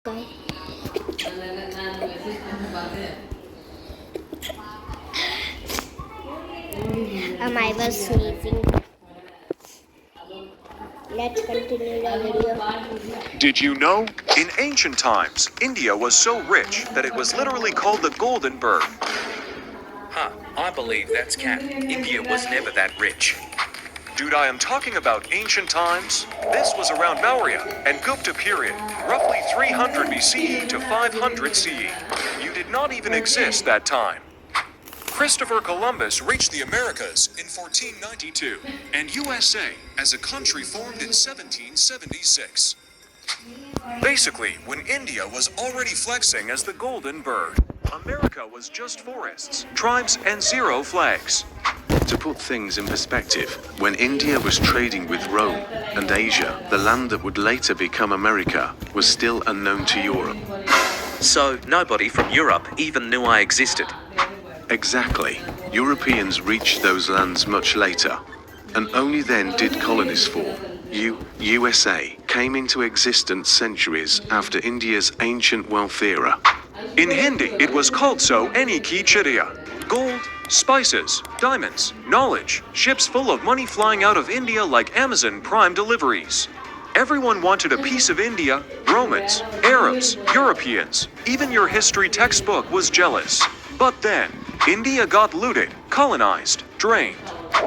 guy. I was sneezing. Let's continue the video. Did you know? In ancient times, India was so rich that it was literally called the Golden Bird. Huh, I believe that's cap. India was never that rich. Dude, I am talking about ancient times. This was around Maurya and Gupta period, roughly 300 BCE to 500 CE. You did not even exist that time. Christopher Columbus reached the Americas in 1492, and USA as a country formed in 1776. Basically, when India was already flexing as the Golden Bird, America was just forests, tribes, and zero flags. To put things in perspective, when India was trading with Rome and Asia, the land that would later become America was still unknown to Europe. So nobody from Europe even knew I existed. Exactly. Europeans reached those lands much later, and only then did colonies form. USA came into existence centuries after India's ancient wealth era. In Hindi, it was called so Any Ki Chidiya. Gold, spices, diamonds, knowledge, ships full of money flying out of India like Amazon Prime deliveries. Everyone wanted a piece of India. Romans, Arabs, Europeans, even your history textbook was jealous. But then, India got looted, colonized, drained.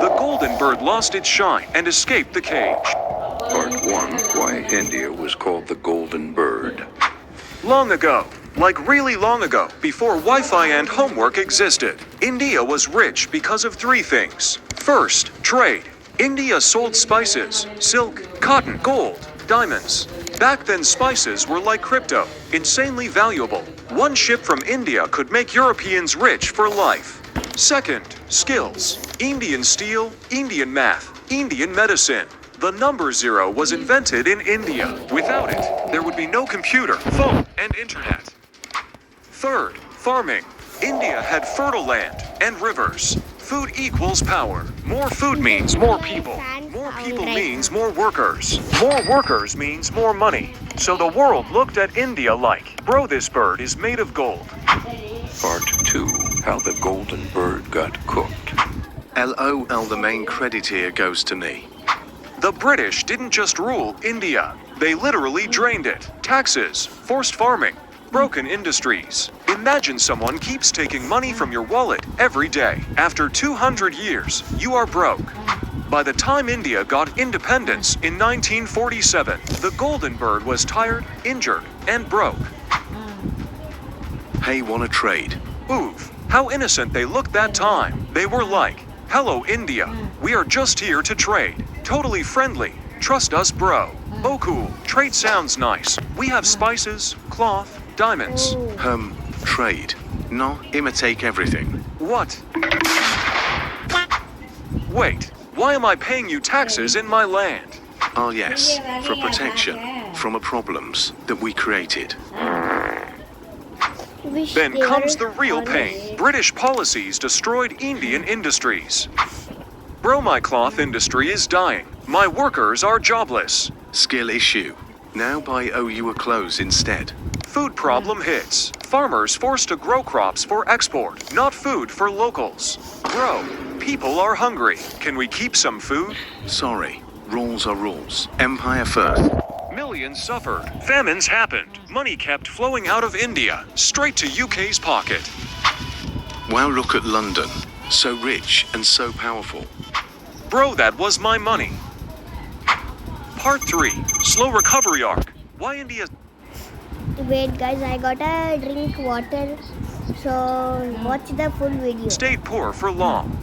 The Golden Bird lost its shine and escaped the cage. Part 1. Why India was called the Golden Bird. Long ago, like really long ago, before Wi-Fi and homework existed, India was rich because of three things. First, trade. India sold spices, silk, cotton, gold, diamonds. Back then spices were like crypto, insanely valuable. One ship from India could make Europeans rich for life. Second, skills. Indian steel, Indian math, Indian medicine. The number zero was invented in India. Without it, there would be no computer, phone, and internet. Third, farming. India had fertile land and rivers. Food equals power. More food means more people. More people means more workers. More workers means more money. So the world looked at India like, bro, this bird is made of gold. Part 2. How the Golden Bird got cooked. LOL, the main credit here goes to me. The British didn't just rule India. They literally drained it. Taxes, forced farming, broken industries. Imagine someone keeps taking money from your wallet every day. After 200 years, you are broke. By the time India got independence in 1947, the Golden Bird was tired, injured, and broke. Hey, wanna trade? Oof, how innocent they looked that time. They were like, hello India, we are just here to trade. Totally friendly, trust us bro. Oh cool, trade sounds nice. We have spices, cloth, diamonds. Trade. No, imitate everything. What? Wait, why am I paying you taxes in my land? Ah yes, for protection from the problems that we created. Then comes the real pain. British policies destroyed Indian industries. Bro, my cloth industry is dying. My workers are jobless. Skill issue. Now buy OU clothes instead. Food problem hits. Farmers forced to grow crops for export, not food for locals. Bro, people are hungry. Can we keep some food? Sorry, rules are rules. Empire first. Millions suffered. Famines happened. Money kept flowing out of India, straight to UK's pocket. Wow, look at London. So rich and so powerful. Bro, that was my money. Part 3. Slow recovery arc. Why India... Wait guys, I gotta drink water. So watch the full video. stayed poor for long.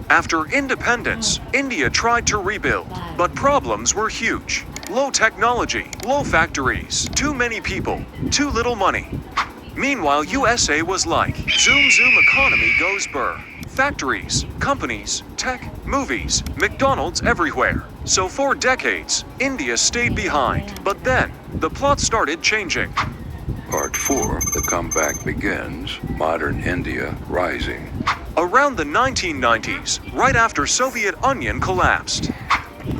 After independence, India tried to rebuild, but problems were huge. Low technology, low factories, too many people, too little money. Meanwhile, USA was like, zoom zoom economy goes burr. Factories, companies, tech, movies, McDonald's everywhere. So for decades, India stayed behind. But then, the plot started changing. Part 4. The comeback begins. Modern India rising. Around the 1990s, right after Soviet Union collapsed,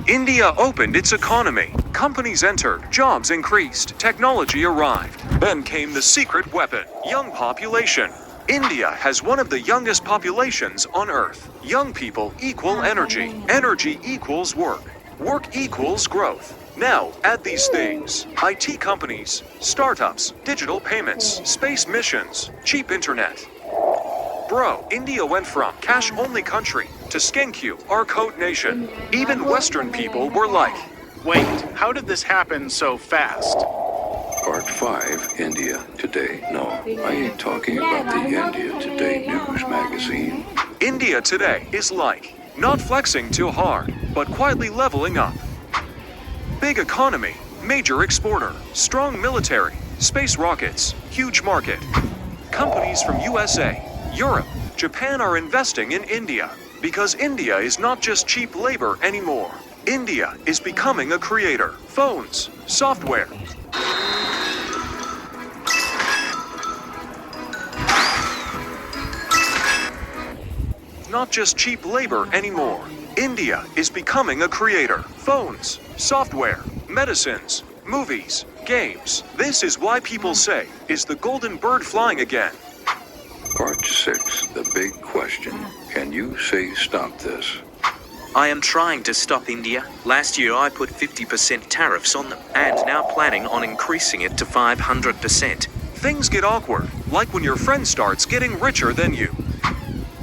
India opened its economy. Companies entered, jobs increased, technology arrived. Then came the secret weapon, young population. India has one of the youngest populations on Earth. Young people equal energy. Energy equals work. Work equals growth. Now, add these things: IT companies, startups, digital payments, space missions, cheap internet. Bro, India went from cash-only country to skank our code nation. Even Western people were like, Wait, how did this happen so fast? Part 5, India Today. No, I ain't talking about the India Today news magazine. India today is like, not flexing too hard, but quietly leveling up. Big economy, major exporter, strong military, space rockets, huge market. Companies from USA, Europe, Japan are investing in India because India is not just cheap labor anymore. India is becoming a creator. Phones, software. Not just cheap labor anymore. India is becoming a creator. Phones, software, medicines, movies, games. This is why people say, is the golden bird flying again? Part 6, the big question. Can you say stop this? I am trying to stop India. Last year I put 50% tariffs on them, and now planning on increasing it to 500%. Things get awkward, like when your friend starts getting richer than you.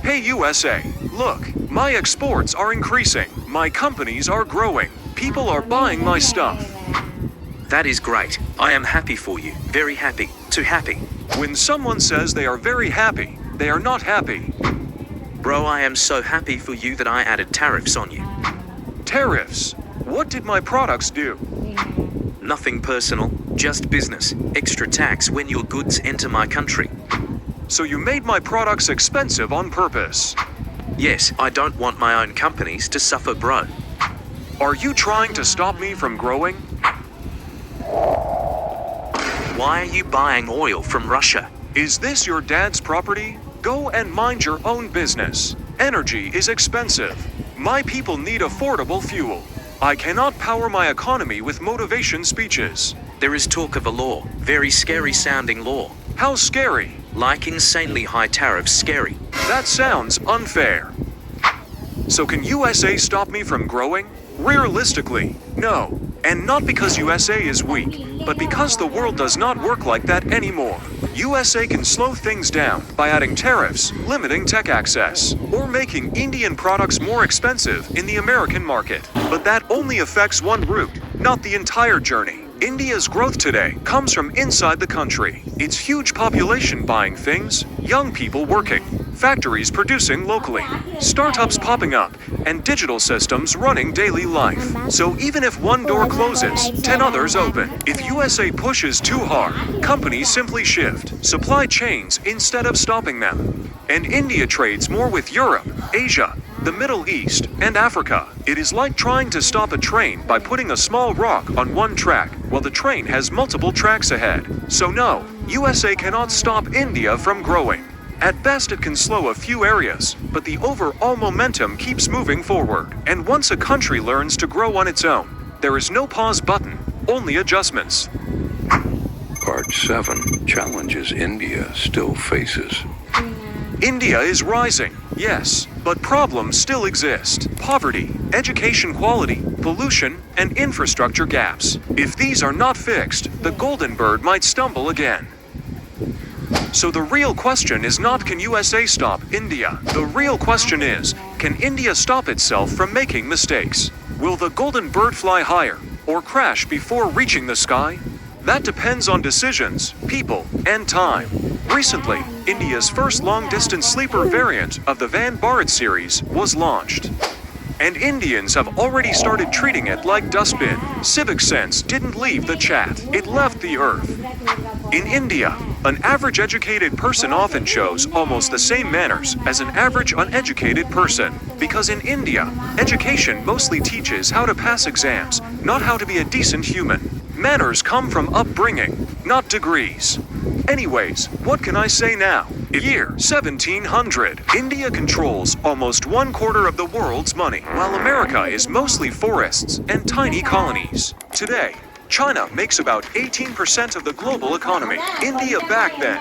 Hey USA, look, my exports are increasing, my companies are growing, people are buying my stuff. That is great. I am happy for you. Very happy. Too happy. When someone says they are very happy, they are not happy. Bro, I am so happy for you that I added tariffs on you. Tariffs? What did my products do? Nothing personal, just business. Extra tax when your goods enter my country. So you made my products expensive on purpose. Yes, I don't want my own companies to suffer, bro. Are you trying to stop me from growing? Why are you buying oil from Russia? Is this your dad's property? Go and mind your own business. Energy is expensive. My people need affordable fuel. I cannot power my economy with motivation speeches. There is talk of a law, very scary sounding law. How scary? Like insanely high tariffs scary. That sounds unfair. So can USA stop me from growing? Realistically, no. And not because USA is weak, but because the world does not work like that anymore. USA can slow things down by adding tariffs, limiting tech access, or making Indian products more expensive in the American market. But that only affects one route, not the entire journey. India's growth today comes from inside the country. Its huge population buying things, young people working, factories producing locally, startups popping up, and digital systems running daily life. So even if one door closes, 10 others open. If USA pushes too hard, companies simply shift supply chains instead of stopping them. And India trades more with Europe, Asia, the Middle East, and Africa. It is like trying to stop a train by putting a small rock on one track while the train has multiple tracks ahead. So no, USA cannot stop India from growing. At best it can slow a few areas, but the overall momentum keeps moving forward. And once a country learns to grow on its own, there is no pause button, only adjustments. Part 7, challenges India still faces. India is rising, yes, but problems still exist. Poverty, education quality, pollution, and infrastructure gaps. If these are not fixed, the golden bird might stumble again. So the real question is not can USA stop India? The real question is, can India stop itself from making mistakes? Will the golden bird fly higher or crash before reaching the sky? That depends on decisions, people, and time. Recently, India's first long-distance sleeper variant of the Van Bharat series was launched. And Indians have already started treating it like dustbin. Civic sense didn't leave the chat, it left the earth. In India, an average educated person often shows almost the same manners as an average uneducated person. Because in India, education mostly teaches how to pass exams, not how to be a decent human. Manners come from upbringing, not degrees. Anyways, what can I say now? Year 1700. India controls almost 1/4 of the world's money, while America is mostly forests and tiny colonies. Today, China makes about 18% of the global economy. India back then,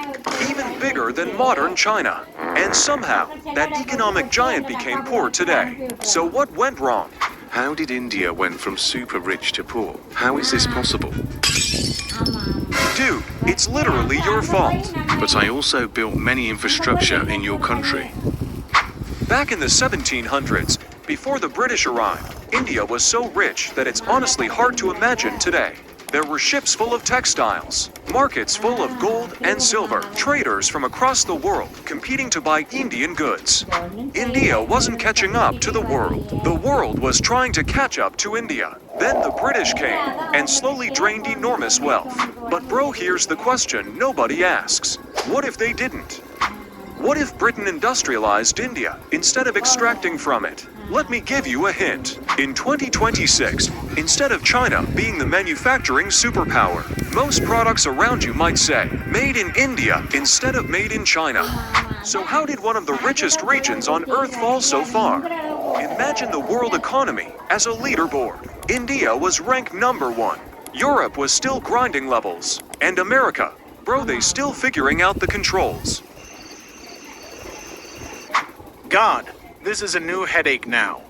even bigger than modern China. And somehow, that economic giant became poor today. So what went wrong? How did India went from super rich to poor? How is this possible? Dude, it's literally your fault. But I also built many infrastructure in your country. Back in the 1700s, before the British arrived, India was so rich that it's honestly hard to imagine today. There were ships full of textiles, markets full of gold and silver, traders from across the world competing to buy Indian goods. India wasn't catching up to the world. The world was trying to catch up to India. Then the British came and slowly drained enormous wealth. But bro, here's the question nobody asks. What if they didn't? What if Britain industrialized India instead of extracting from it? Let me give you a hint. In 2026, instead of China being the manufacturing superpower, most products around you might say, made in India instead of made in China. So how did one of the richest regions on Earth fall so far? Imagine the world economy as a leaderboard. India was ranked #1. Europe was still grinding levels. And America, bro, they still figuring out the controls. God, this is a new headache now.